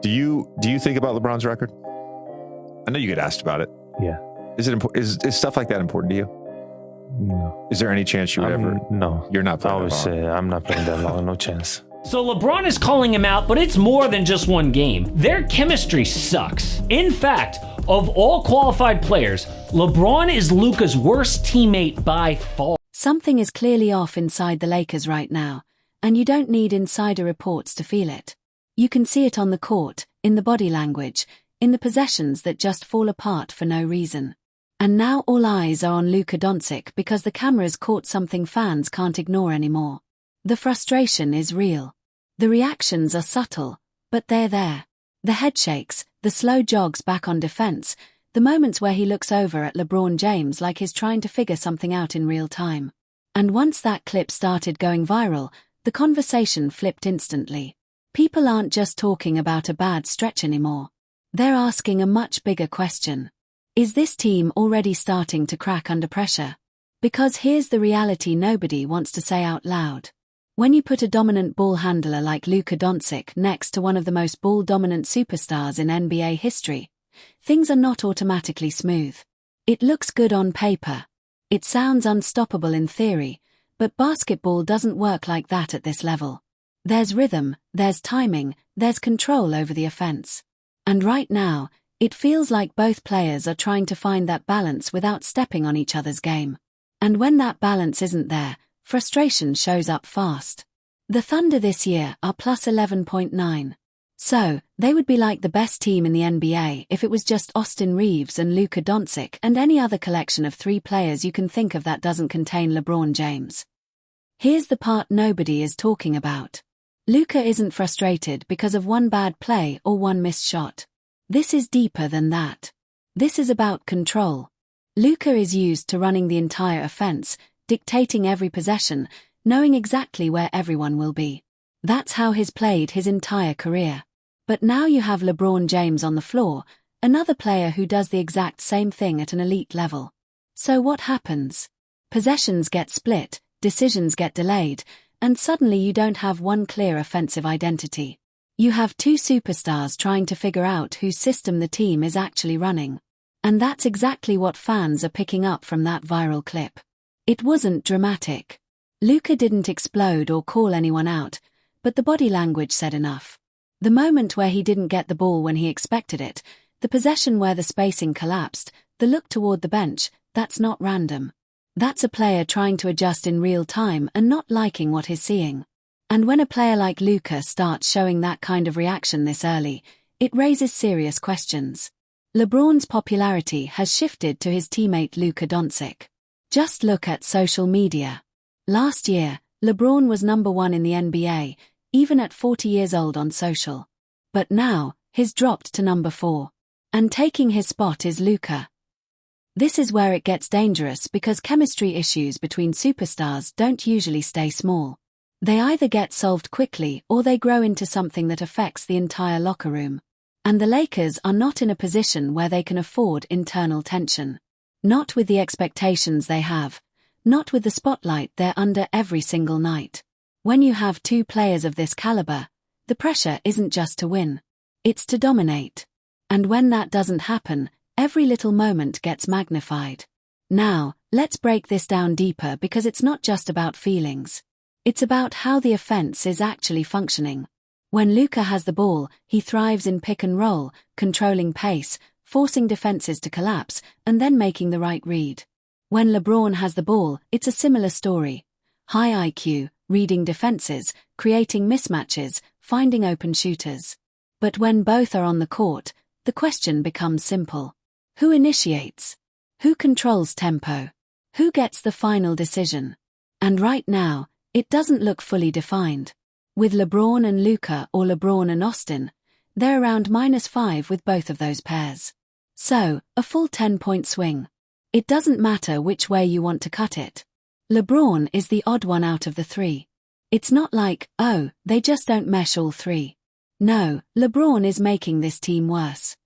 Do you think about LeBron's record? I know you get asked about it. Yeah. Is it important? Is stuff like that important to you? No. Is there any chance you would ever? No. You're not playing I always say I'm not playing that long. No chance. So LeBron is calling him out, but it's more than just one game. Their chemistry sucks. In fact, of all qualified players, LeBron is Luka's worst teammate by far. Something is clearly off inside the Lakers right now, and you don't need insider reports to feel it. You can see it on the court, in the body language, in the possessions that just fall apart for no reason. And now all eyes are on Luka Doncic because the cameras caught something fans can't ignore anymore. The frustration is real. The reactions are subtle, but they're there. The head shakes, the slow jogs back on defense, the moments where he looks over at LeBron James like he's trying to figure something out in real time. And once that clip started going viral, the conversation flipped instantly. People aren't just talking about a bad stretch anymore. They're asking a much bigger question. Is this team already starting to crack under pressure? Because here's the reality nobody wants to say out loud. When you put a dominant ball handler like Luka Doncic next to one of the most ball-dominant superstars in NBA history, things are not automatically smooth. It looks good on paper. It sounds unstoppable in theory, but basketball doesn't work like that at this level. There's rhythm, there's timing, there's control over the offense. And right now, it feels like both players are trying to find that balance without stepping on each other's game. And when that balance isn't there, frustration shows up fast. The Thunder this year are plus 11.9. So, they would be like the best team in the NBA if it was just Austin Reeves and Luka Doncic and any other collection of three players you can think of that doesn't contain LeBron James. Here's the part nobody is talking about. Luka isn't frustrated because of one bad play or one missed shot. This is deeper than that. This is about control. Luka is used to running the entire offense, dictating every possession, knowing exactly where everyone will be. That's how he's played his entire career. But now you have LeBron James on the floor, another player who does the exact same thing at an elite level. So what happens? Possessions get split, decisions get delayed, and suddenly you don't have one clear offensive identity. You have two superstars trying to figure out whose system the team is actually running. And that's exactly what fans are picking up from that viral clip. It wasn't dramatic. Luka didn't explode or call anyone out, but the body language said enough. The moment where he didn't get the ball when he expected it, the possession where the spacing collapsed, the look toward the bench, that's not random. That's a player trying to adjust in real time and not liking what he's seeing. And when a player like Luka starts showing that kind of reaction this early, it raises serious questions. LeBron's popularity has shifted to his teammate Luka Doncic. Just look at social media. Last year, LeBron was number 1 in the NBA, even at 40 years old on social. But now, he's dropped to number 4. And taking his spot is Luka. This is where it gets dangerous because chemistry issues between superstars don't usually stay small. They either get solved quickly or they grow into something that affects the entire locker room. And the Lakers are not in a position where they can afford internal tension. Not with the expectations they have. Not with the spotlight they're under every single night. When you have two players of this caliber, the pressure isn't just to win. It's to dominate. And when that doesn't happen, every little moment gets magnified. Now, let's break this down deeper because it's not just about feelings. It's about how the offense is actually functioning. When Luka has the ball, he thrives in pick and roll, controlling pace, forcing defenses to collapse, and then making the right read. When LeBron has the ball, it's a similar story. High IQ, reading defenses, creating mismatches, finding open shooters. But when both are on the court, the question becomes simple. Who initiates? Who controls tempo? Who gets the final decision? And right now, it doesn't look fully defined. With LeBron and Luka or LeBron and Austin, they're around -5 with both of those pairs. So, a full 10-point swing. It doesn't matter which way you want to cut it. LeBron is the odd one out of the three. It's not like, oh, they just don't mesh all three. No, LeBron is making this team worse.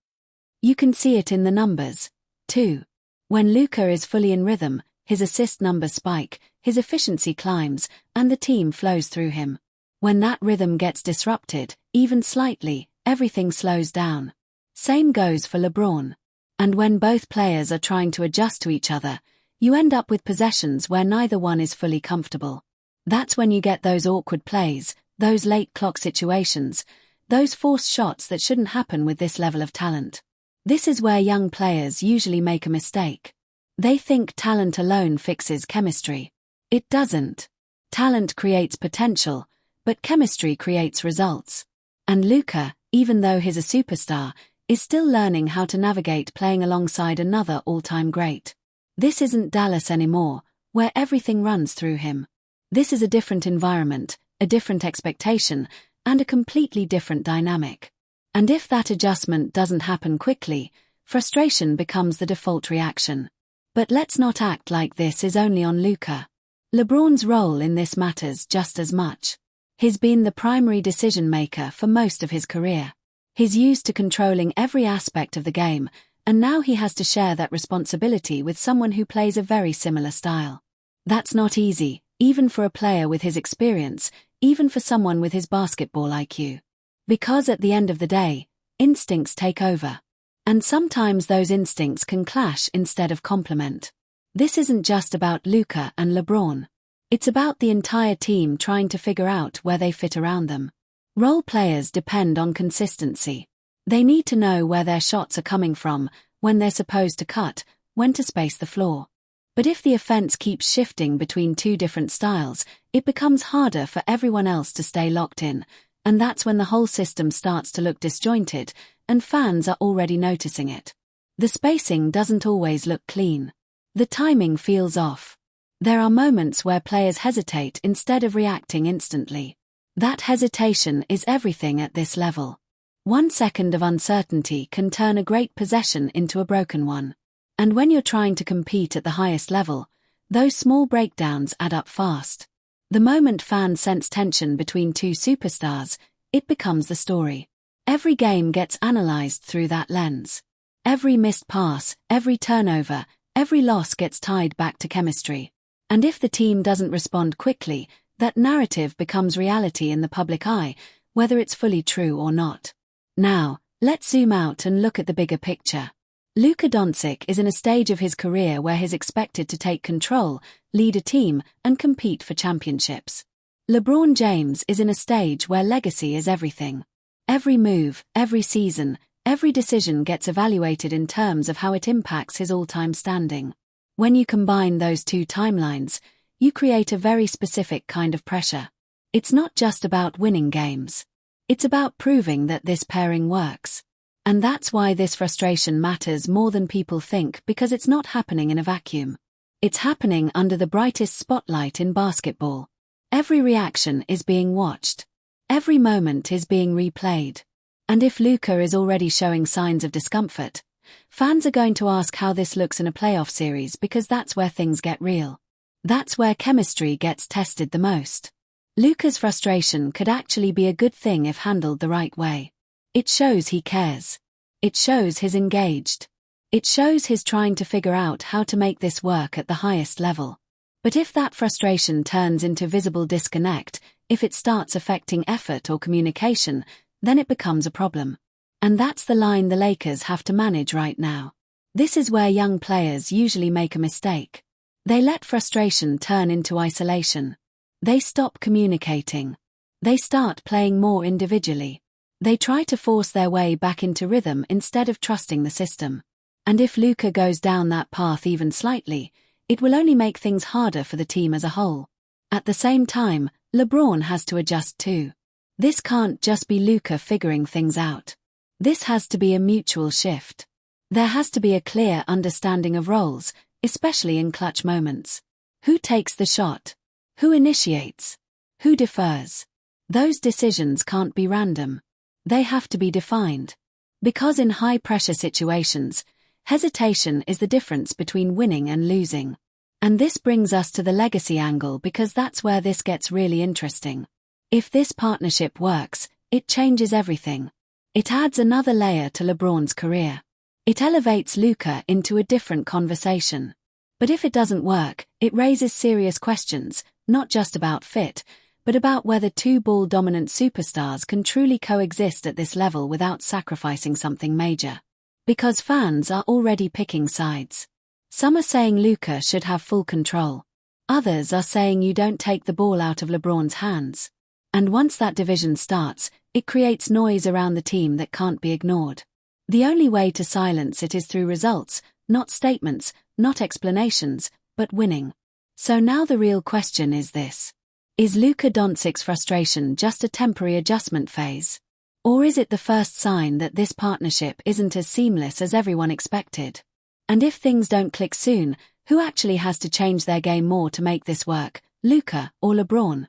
You can see it in the numbers, too. When Luka is fully in rhythm, his assist numbers spike, his efficiency climbs, and the team flows through him. When that rhythm gets disrupted, even slightly, everything slows down. Same goes for LeBron. And when both players are trying to adjust to each other, you end up with possessions where neither one is fully comfortable. That's when you get those awkward plays, those late clock situations, those forced shots that shouldn't happen with this level of talent. This is where young players usually make a mistake. They think talent alone fixes chemistry. It doesn't. Talent creates potential, but chemistry creates results. And Luka, even though he's a superstar, is still learning how to navigate playing alongside another all-time great. This isn't Dallas anymore, where everything runs through him. This is a different environment, a different expectation, and a completely different dynamic. And if that adjustment doesn't happen quickly, frustration becomes the default reaction. But let's not act like this is only on Luka. LeBron's role in this matters just as much. He's been the primary decision-maker for most of his career. He's used to controlling every aspect of the game, and now he has to share that responsibility with someone who plays a very similar style. That's not easy, even for a player with his experience, even for someone with his basketball IQ. Because at the end of the day, instincts take over. And sometimes those instincts can clash instead of complement. This isn't just about Luka and LeBron. It's about the entire team trying to figure out where they fit around them. Role players depend on consistency. They need to know where their shots are coming from, when they're supposed to cut, when to space the floor. But if the offense keeps shifting between two different styles, it becomes harder for everyone else to stay locked in, and that's when the whole system starts to look disjointed, and fans are already noticing it. The spacing doesn't always look clean. The timing feels off. There are moments where players hesitate instead of reacting instantly. That hesitation is everything at this level. 1 second of uncertainty can turn a great possession into a broken one. And when you're trying to compete at the highest level, those small breakdowns add up fast. The moment fans sense tension between two superstars, it becomes the story. Every game gets analyzed through that lens. Every missed pass, every turnover, every loss gets tied back to chemistry. And if the team doesn't respond quickly, that narrative becomes reality in the public eye, whether it's fully true or not. Now, let's zoom out and look at the bigger picture. Luka Doncic is in a stage of his career where he's expected to take control, lead a team, and compete for championships. LeBron James is in a stage where legacy is everything. Every move, every season, every decision gets evaluated in terms of how it impacts his all-time standing. When you combine those two timelines, you create a very specific kind of pressure. It's not just about winning games. It's about proving that this pairing works. And that's why this frustration matters more than people think, because it's not happening in a vacuum. It's happening under the brightest spotlight in basketball. Every reaction is being watched. Every moment is being replayed. And if Luka is already showing signs of discomfort, fans are going to ask how this looks in a playoff series, because that's where things get real. That's where chemistry gets tested the most. Luka's frustration could actually be a good thing if handled the right way. It shows he cares. It shows he's engaged. It shows he's trying to figure out how to make this work at the highest level. But if that frustration turns into visible disconnect, if it starts affecting effort or communication, then it becomes a problem. And that's the line the Lakers have to manage right now. This is where young players usually make a mistake. They let frustration turn into isolation. They stop communicating. They start playing more individually. They try to force their way back into rhythm instead of trusting the system. And if Luka goes down that path even slightly, it will only make things harder for the team as a whole. At the same time, LeBron has to adjust too. This can't just be Luka figuring things out. This has to be a mutual shift. There has to be a clear understanding of roles, especially in clutch moments. Who takes the shot? Who initiates? Who defers? Those decisions can't be random. They have to be defined. Because in high-pressure situations, hesitation is the difference between winning and losing. And this brings us to the legacy angle, because that's where this gets really interesting. If this partnership works, it changes everything. It adds another layer to LeBron's career. It elevates Luka into a different conversation. But if it doesn't work, it raises serious questions, not just about fit, but about whether two ball-dominant superstars can truly coexist at this level without sacrificing something major. Because fans are already picking sides. Some are saying Luka should have full control. Others are saying you don't take the ball out of LeBron's hands. And once that division starts, it creates noise around the team that can't be ignored. The only way to silence it is through results, not statements, not explanations, but winning. So now the real question is this. Is Luka Doncic's frustration just a temporary adjustment phase? Or is it the first sign that this partnership isn't as seamless as everyone expected? And if things don't click soon, who actually has to change their game more to make this work, Luka or LeBron?